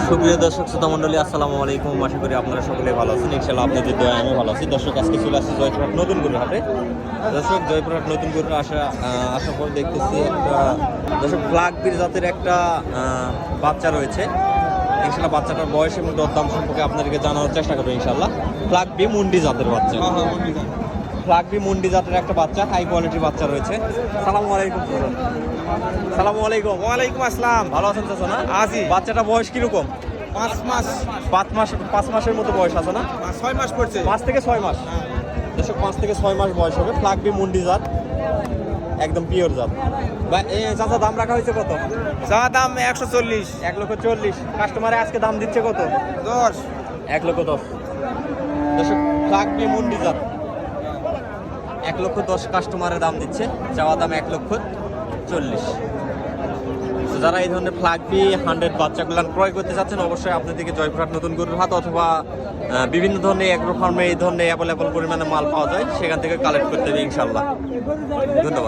সুপ্রিয় দর্শক শ্রোতা মণ্ডলী, আসসালামু আলাইকুম। আশা করি আপনারা সকলে ভালো আছেন। ইনশাআল্লাহ আপনাদের দয়ায় আমি ভালো আছি। দর্শক, আজকে চলে আসছি জয়পুরহাট নতুন গরুর হাটে। দর্শক, জয়পুরহাট নতুন গরুর আসার পর দেখতেছি একটা দর্শক ফ্লাগবির জাতের একটা বাচ্চা রয়েছে। ইনশাআল্লাহ বাচ্চাটার বয়স এবং দরদাম সম্পর্কে আপনাদেরকে জানানোর চেষ্টা করবো। ইনশাআল্লাহ ফ্লাগবি মুন্ডি জাতের বাচ্চা, ফ্লাগবি মুন্ডি জাতের একটা বাচ্চা, হাই কোয়ালিটির বাচ্চা রয়েছে। সালামু আলাইকুম। সালামু আলাইকুম। ওয়ালাইকুম আসসালাম। ভালো আছেন চাচা? না আছি। বাচ্চাটা বয়স কিরকম? 5 মাস। 5 মাসের মতো বয়স আছে না? 6 মাস পড়ছে। 5 থেকে 6 মাস। দর্শক, 5 থেকে 6 মাস বয়স হবে। ফ্লাগবি মুন্ডি জাত, একদম পিওর জাত। চাচা, দাম রাখা হয়েছে কত? যা দাম 140। 1,40,000। কাস্টমারে আজকে দাম দিচ্ছে কত? 10। 1,10,000। দর্শক, ফ্লাগবি মুন্ডি জাত 1,10,000 কাস্টমারের দাম দিচ্ছে। চাওয়া দাম 1,40,000। তো যারা এই ধরনের ফ্লাগবি 100 বাচ্চাগুলো ক্রয় করতে চাচ্ছেন, অবশ্যই আপনাদেরকে জয়পুরহাট নতুন গরুর হাট অথবা বিভিন্ন ধরনের এগ্রো ফার্মে এই ধরনের অ্যাভেলেবল পরিমাণে মাল পাওয়া যায়, সেখান থেকে কালেক্ট করতে হবে ইনশাল্লাহ। ধন্যবাদ।